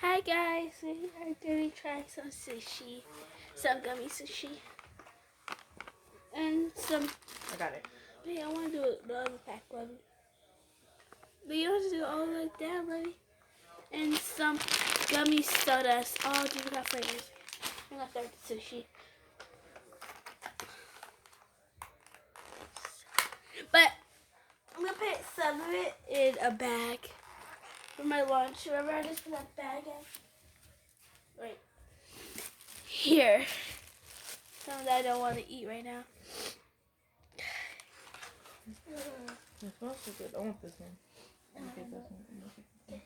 Hi guys, we are going to try some sushi, some gummy sushi, and some. I got it. Wait, I want to do the other pack, buddy. But you don't have to do it all like that, buddy. And some gummy sodas, all different flavors. I'm gonna start the sushi. But I'm gonna put some of it in a bag for my lunch. Remember, I just put that bag in. Right here. Some that I don't want to eat right now. It smells so good. I want this one. I'm gonna get this one.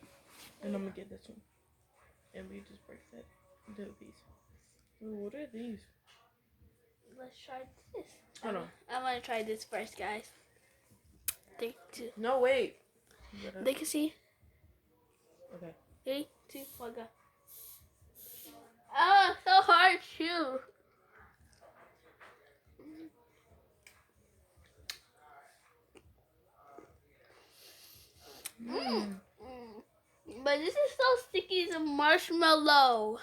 And I'm gonna get this one. And we just break that into a piece. Ooh, what are these? Let's try this. Hold on. I want to try this first, guys. 3, 2. No, wait. They can see. Okay. 3, 2, 1, go. Oh, so hard to chew. But this is so sticky. It's a marshmallow.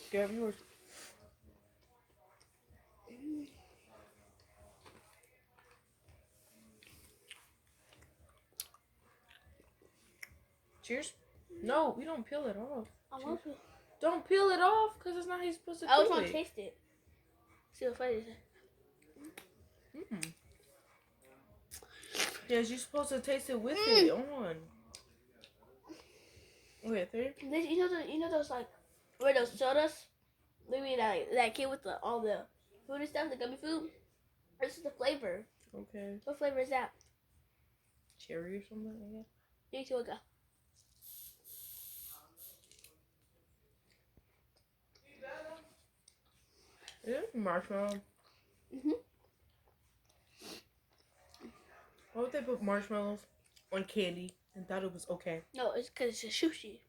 Grab yours. Cheers. No, we don't peel it off. I want to. Don't peel it off, because that's not how you're supposed to I just do want to it. taste it. See what flavor it is. Yes, you're supposed to taste it with it on. Okay, 3. You know those like where those sodas? Maybe that came with all the food and stuff, the gummy food. This is the flavor. Okay. What flavor is that? Cherry or something, I guess. 3, 2, 1, go. Is it marshmallow? Why would they put marshmallows on candy and thought it was okay? No, it's because it's a sushi.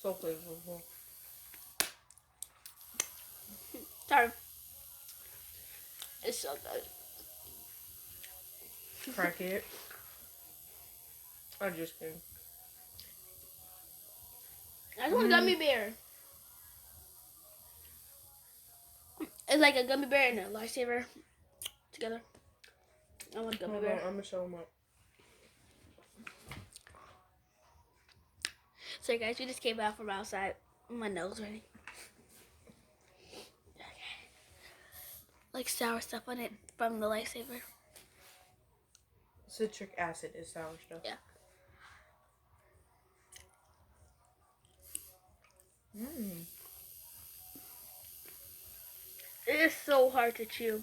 So flavorful. Sorry. It's so good. Crack it. I'm just kidding. I just want a gummy bear. It's like a gummy bear and a lightsaber together. I want a gummy bear. I'm gonna show them up. So guys, we just came out from outside. My nose ready. Okay. Like sour stuff on it from the lightsaber. Citric acid is sour stuff. Yeah. It is so hard to chew.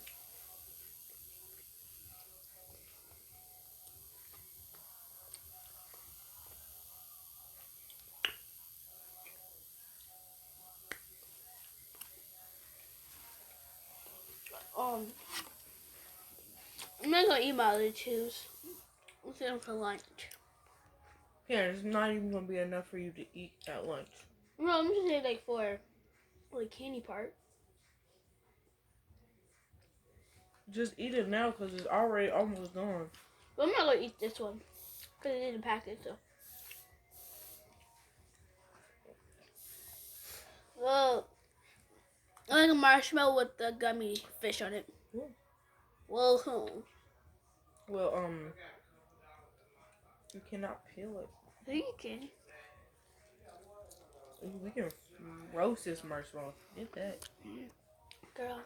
I'm not gonna eat my other chews. I'm saving for lunch. Yeah, it's not even gonna be enough for you to eat at lunch. No, I'm just saying like for the candy part. Just eat it now because it's already almost gone. But I'm not gonna eat this one because it didn't pack it. So. Well, I like a marshmallow with the gummy fish on it. Ooh. Whoa. Well, you cannot peel it. I think you can. Ooh, we can roast this marshmallow. Get that. Girl.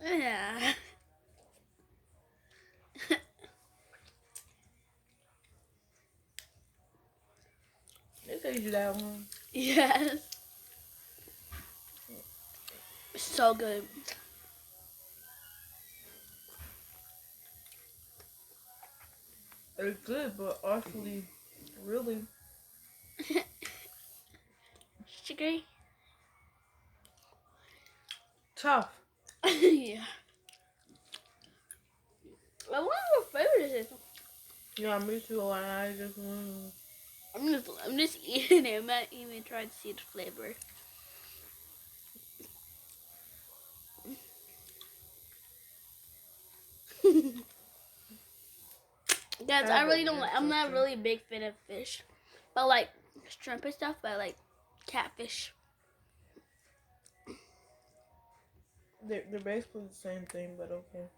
Yeah. They said you that one. Yes. So good. It's good, but actually, really Sugary? tough. Yeah. I wonder what flavor this is. Yeah, me too. I just I'm just eating it. I'm not even trying to see the flavor. Guys, I really don't. I'm not really a big fan of fish, but like shrimp and stuff. But I like catfish. They're basically the same thing, but okay.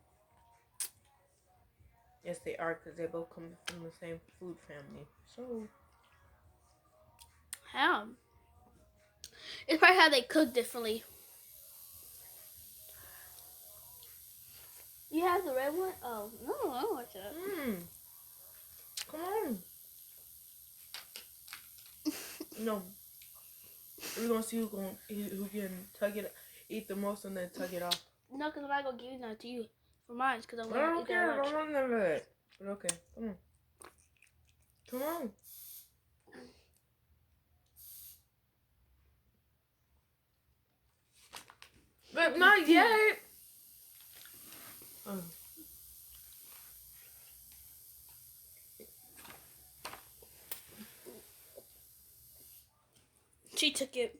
Yes, they are, because they both come from the same food family. So How? It's probably how they cook differently. You have the red one? Oh no, I don't want that. come on. No, we're gonna see who can eat the most and then tug it off. No, because I'm not gonna give that to you for mine. Because I'm I gonna don't eat care. I that don't want none of that. But okay, come on. Come on. But not yet. Oh. She took it.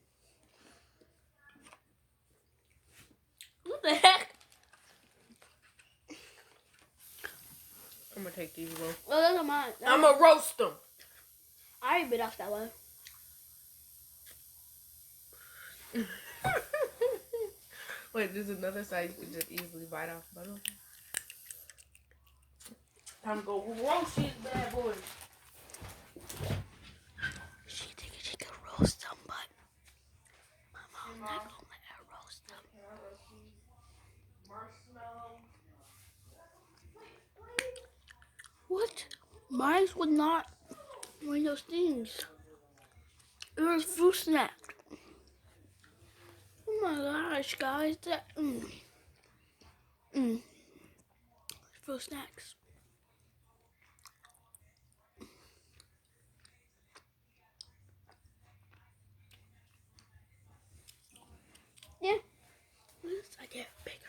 What the heck? I'm gonna take these ones. Well, those are mine. I'm gonna roast them. I already bit off that one. Wait, there's another side you can just easily bite off. But okay. Time to go roast these bad boys. She could roast them, but my mom's not gonna let her roast them. Marshmallow. What? Mine was not one of those things. It was fruit snack. Oh my gosh, guys, that fruit snacks. Yeah, this I get bigger.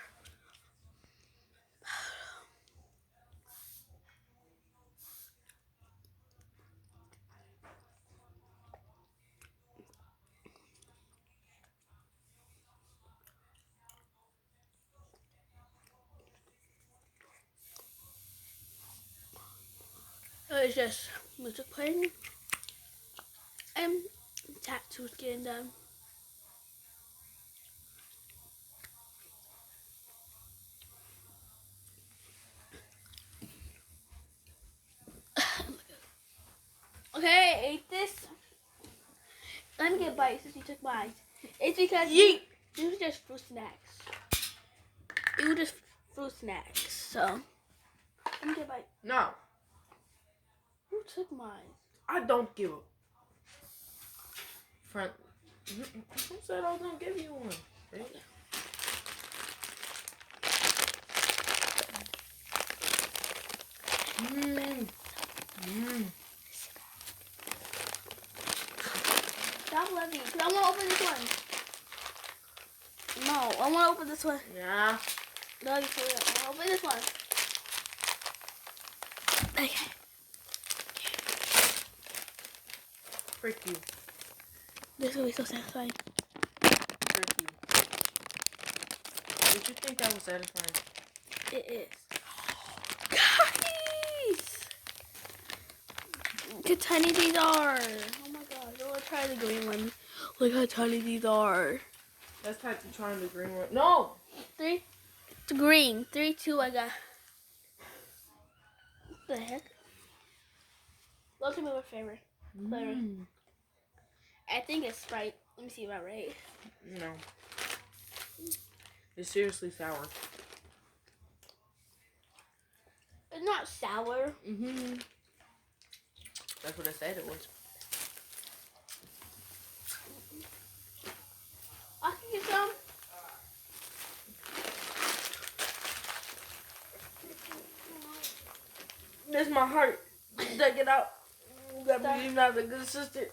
It's just music playing and tattoos getting done. Okay, I ate this. Let me get a bite since you took mine. It's because it was just fruit snacks. It was just fruit snacks. So let me get a bite. No, Who took mine? I don't give a friend. Who said I was gonna give you one? Right? Stop loving it. I want to open this one. No, I want to open this one. Yeah. No, you for real. I want to open this one. Okay. Frick you. This will be so satisfying. Frick you. Did you think that was satisfying? It is. Guys! Look how tiny these are. Oh my gosh. I want to try the green one. Look how tiny these are. Let's type to trying the green one. No! 3. It's green. 3, 2, I got. What the heck? What can be my favorite flavor? I think it's Sprite. Let me see if I'm right. No. It's seriously sour. It's not sour. That's what I said it was. I can get some. That's my heart. Take it out. That means you're not a good sister.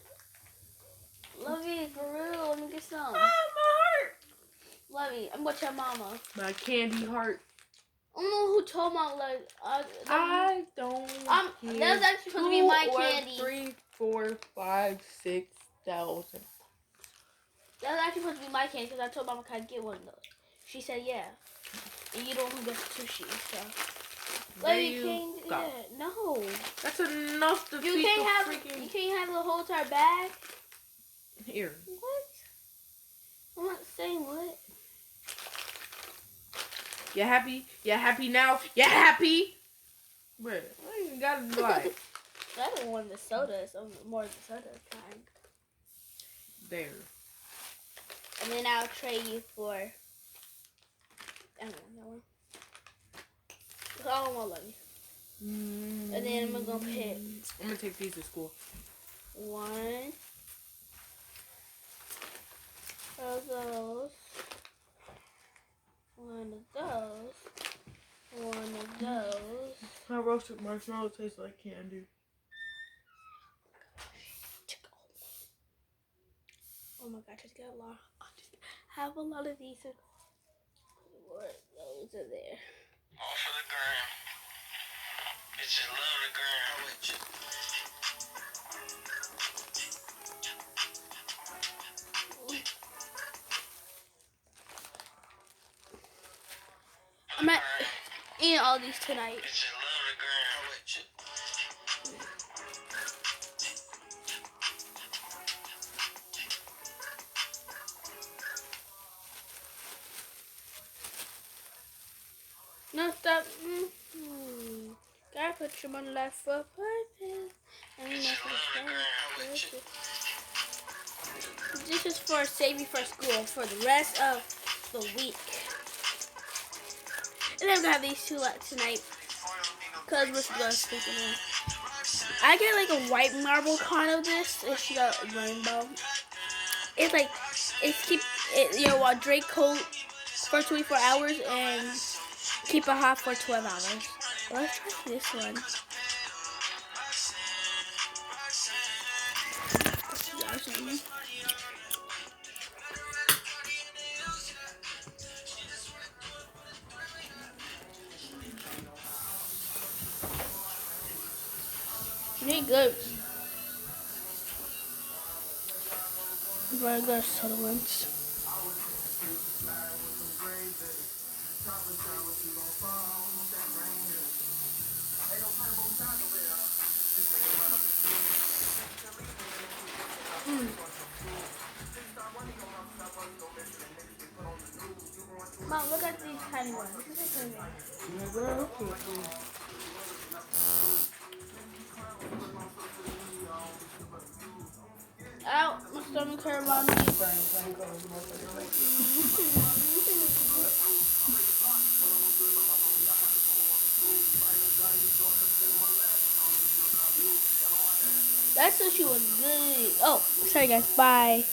Lovey, for real, let me get some. Ah, my heart. Lovey, I'm gonna tell Mama. My candy heart. I don't know who told Mama. I don't care. That was actually supposed to be my candy. 3 4, 5, 6,000. That's actually supposed to be my candy because I told Mama can I get one of those. She said yeah. And you don't get sushi, so. There Like, you can't, go. yeah, no. That's enough to You feed can't the have freaking... you can't have the whole entire bag. Here. What? I'm not saying what. You happy? You happy now? You happy? Bruh, I ain't gotta lie. I don't want the soda, so more of the soda kind. There. And then I'll trade you for. I don't want that one. Cause I don't want to love you. And then I'm gonna pick. I'm gonna take these to school. One of those. One of those. One of those. My roasted marshmallow tastes like candy. Oh my gosh, I just got a lot. I just have a lot of these. What those are there? All for the gram. Bitches love the gram. With you. I'm not eating all these tonight. Bitches love the gram. With you. No, stop. Gotta put your on left foot. And this is for saving for school for the rest of the week. And I'm gonna have these two tonight because we're going to sleep in there. I get like a white marble kind of this. It's got a rainbow. It's like while drink cold for 24 hours and keep it hot for 12 hours. Let's try this one. Really good. Very good soda ones. Mom, look at these tiny ones. Ow, my stomach hurt on me. That sushi was good. Oh, sorry guys. Bye.